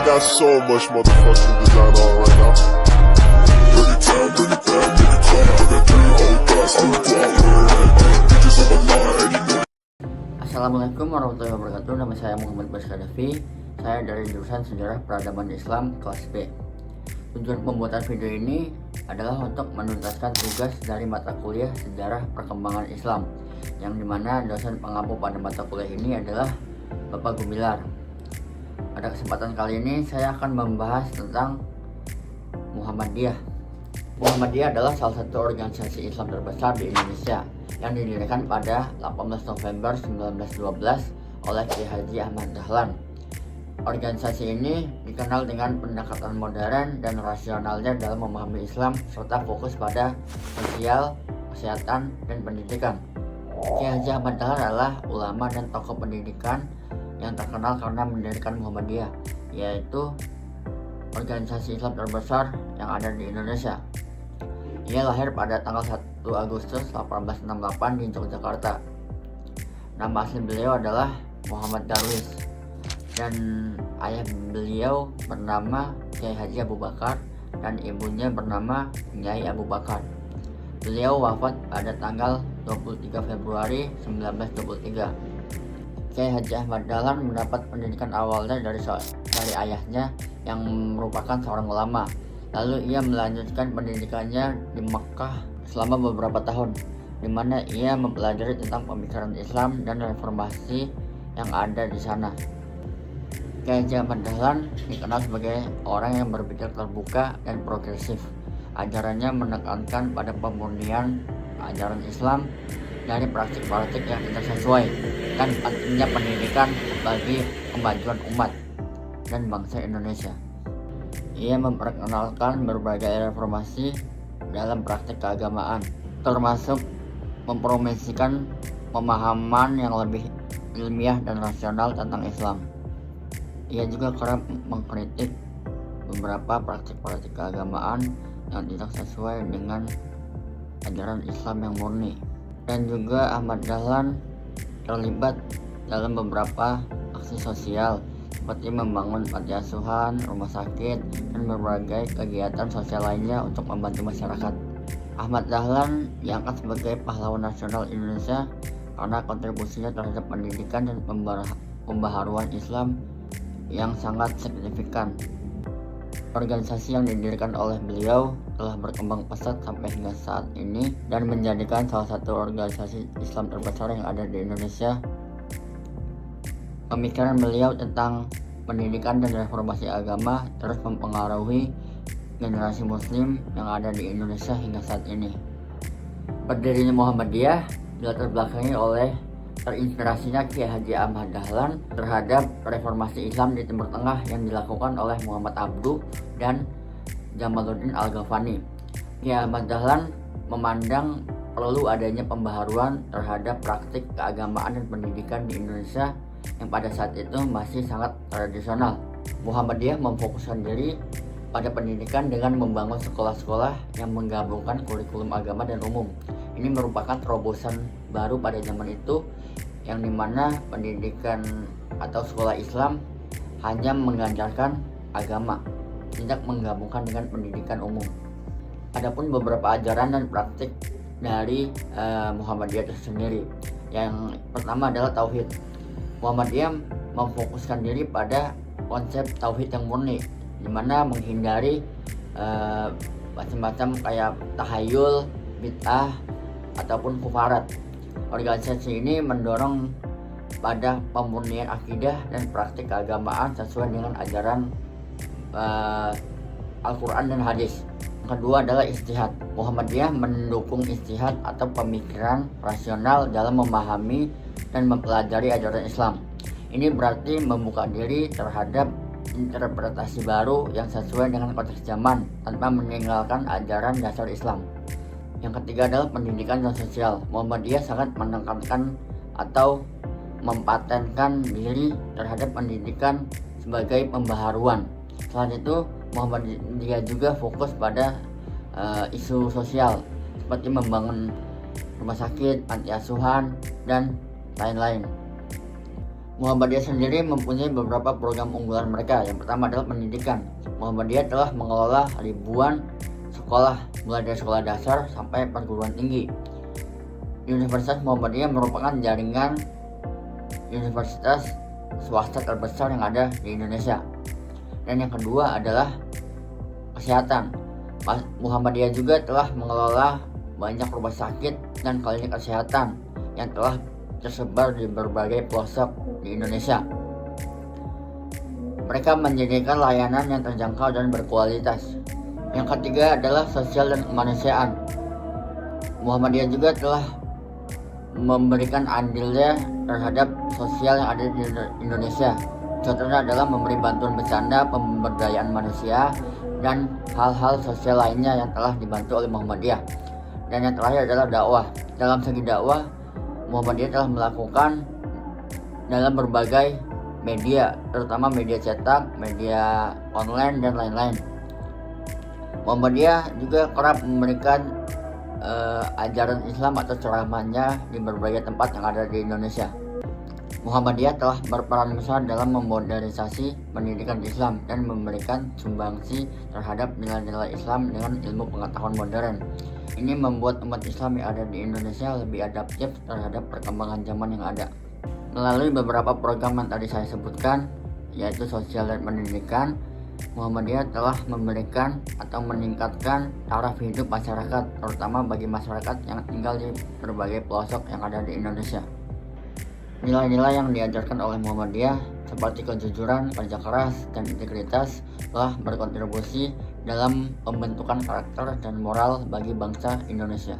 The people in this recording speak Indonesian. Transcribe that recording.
got so much motherfucking design on right now. Bring it down, bring it down, bring it down. I got 3 whole thoughts on the block. Bitches on my line, and you know. Assalamualaikum warahmatullahi wabarakatuh. Nama saya Muhammad Baskadafi. Saya dari jurusan Sejarah Peradaban Islam kelas B. Tujuan pembuatan video ini adalah untuk menuntaskan tugas dari mata kuliah Sejarah Perkembangan Islam, yang dimana dosen pengampu pada mata kuliah ini adalah Bapak Gumilar. Pada kesempatan kali ini saya akan membahas tentang Muhammadiyah. Muhammadiyah adalah salah satu organisasi Islam terbesar di Indonesia yang didirikan pada 18 November 1912 oleh Kiai Haji Ahmad Dahlan. Organisasi ini dikenal dengan pendekatan modern dan rasionalnya dalam memahami Islam serta fokus pada sosial, kesehatan, dan pendidikan. Kiai Haji Ahmad Dahlan adalah ulama dan tokoh pendidikan yang terkenal karena mendirikan Muhammadiyah, yaitu organisasi Islam terbesar yang ada di Indonesia. Ia lahir pada tanggal 1 Agustus 1868 di Yogyakarta. Nama asli beliau adalah Muhammad Darwis dan ayah beliau bernama Kiai Haji Abu Bakar dan ibunya bernama Nyai Abu Bakar. Beliau wafat pada tanggal 23 Februari 1923. Kiai Haji Ahmad Dahlan mendapat pendidikan awalnya dari ayahnya yang merupakan seorang ulama. Lalu ia melanjutkan pendidikannya di Mekkah selama beberapa tahun, di mana ia mempelajari tentang pemikiran Islam dan reformasi yang ada di sana. Kiai Haji Ahmad Dahlan dikenal sebagai orang yang berpikir terbuka dan progresif. Ajarannya menekankan pada pemurnian ajaran Islam dari praktik-praktik yang tidak sesuai dan pentingnya pendidikan bagi kemajuan umat dan bangsa Indonesia. Ia memperkenalkan berbagai reformasi dalam praktik keagamaan, termasuk mempromosikan pemahaman yang lebih ilmiah dan rasional tentang Islam. Ia juga kerap mengkritik beberapa praktik-praktik keagamaan yang tidak sesuai dengan ajaran Islam yang murni. Dan juga Ahmad Dahlan terlibat dalam beberapa aksi sosial seperti membangun panti asuhan, rumah sakit, dan berbagai kegiatan sosial lainnya untuk membantu masyarakat. Ahmad Dahlan diangkat sebagai pahlawan nasional Indonesia karena kontribusinya terhadap pendidikan dan pembaharuan Islam yang sangat signifikan. Organisasi yang didirikan oleh beliau telah berkembang pesat sampai hingga saat ini dan menjadikan salah satu organisasi Islam terbesar yang ada di Indonesia. Pemikiran beliau tentang pendidikan dan reformasi agama terus mempengaruhi generasi muslim yang ada di Indonesia hingga saat ini. Berdirinya Muhammadiyah dilatar belakangi oleh terinspirasinya Kiai Haji Ahmad Dahlan terhadap reformasi Islam di Timur Tengah yang dilakukan oleh Muhammad Abduh dan Jamaluddin Al-Ghafani. Kiai Ahmad Dahlan memandang perlu adanya pembaharuan terhadap praktik keagamaan dan pendidikan di Indonesia yang pada saat itu masih sangat tradisional. Muhammadiyah memfokuskan diri pada pendidikan dengan membangun sekolah-sekolah yang menggabungkan kurikulum agama dan umum. Ini merupakan terobosan baru pada zaman itu, yang dimana pendidikan atau sekolah Islam hanya mengajarkan agama, tidak menggabungkan dengan pendidikan umum. Adapun beberapa ajaran dan praktik dari Muhammadiyah itu sendiri. Yang pertama adalah tauhid. Muhammadiyah memfokuskan diri pada konsep tauhid yang murni, di mana menghindari macam-macam kayak tahayul, bid'ah, ataupun kufarat. Organisasi ini mendorong pada pemurnian akidah dan praktik keagamaan sesuai dengan ajaran Al-Quran dan hadis. Yang kedua adalah ijtihad. Muhammadiyah mendukung ijtihad atau pemikiran rasional dalam memahami dan mempelajari ajaran Islam. Ini berarti membuka diri terhadap interpretasi baru yang sesuai dengan konteks zaman tanpa meninggalkan ajaran dasar Islam. Yang ketiga adalah pendidikan dan sosial. Muhammadiyah sangat menekankan atau mempatenkan diri terhadap pendidikan sebagai pembaharuan. Selain itu, Muhammadiyah juga fokus pada isu sosial seperti membangun rumah sakit, panti asuhan, dan lain-lain. Muhammadiyah sendiri mempunyai beberapa program unggulan mereka. Yang pertama adalah pendidikan. Muhammadiyah telah mengelola ribuan sekolah, mulai dari sekolah dasar sampai perguruan tinggi. Universitas Muhammadiyah merupakan jaringan universitas swasta terbesar yang ada di Indonesia. Dan yang kedua adalah kesehatan. Muhammadiyah juga telah mengelola banyak rumah sakit dan klinik kesehatan yang telah tersebar di berbagai pelosok di Indonesia. Mereka menyediakan layanan yang terjangkau dan berkualitas. Yang ketiga adalah sosial dan kemanusiaan. Muhammadiyah juga telah memberikan andilnya terhadap sosial yang ada di Indonesia. Contohnya adalah memberi bantuan bercanda, pemberdayaan manusia, dan hal-hal sosial lainnya yang telah dibantu oleh Muhammadiyah. Dan yang terakhir adalah dakwah. Dalam segi dakwah, Muhammadiyah telah melakukan dalam berbagai media, terutama media cetak, media online, dan lain-lain. Muhammadiyah juga kerap memberikan ajaran Islam atau ceramahnya di berbagai tempat yang ada di Indonesia. Muhammadiyah telah berperan besar dalam memodernisasi pendidikan Islam dan memberikan sumbangsi terhadap nilai-nilai Islam dengan ilmu pengetahuan modern. Ini membuat umat Islam yang ada di Indonesia lebih adaptif terhadap perkembangan zaman yang ada. Melalui beberapa program yang tadi saya sebutkan, yaitu sosial dan pendidikan, Muhammadiyah telah memberikan atau meningkatkan taraf hidup masyarakat, terutama bagi masyarakat yang tinggal di berbagai pelosok yang ada di Indonesia. Nilai-nilai yang diajarkan oleh Muhammadiyah seperti kejujuran, kerja keras, dan integritas telah berkontribusi dalam pembentukan karakter dan moral bagi bangsa Indonesia.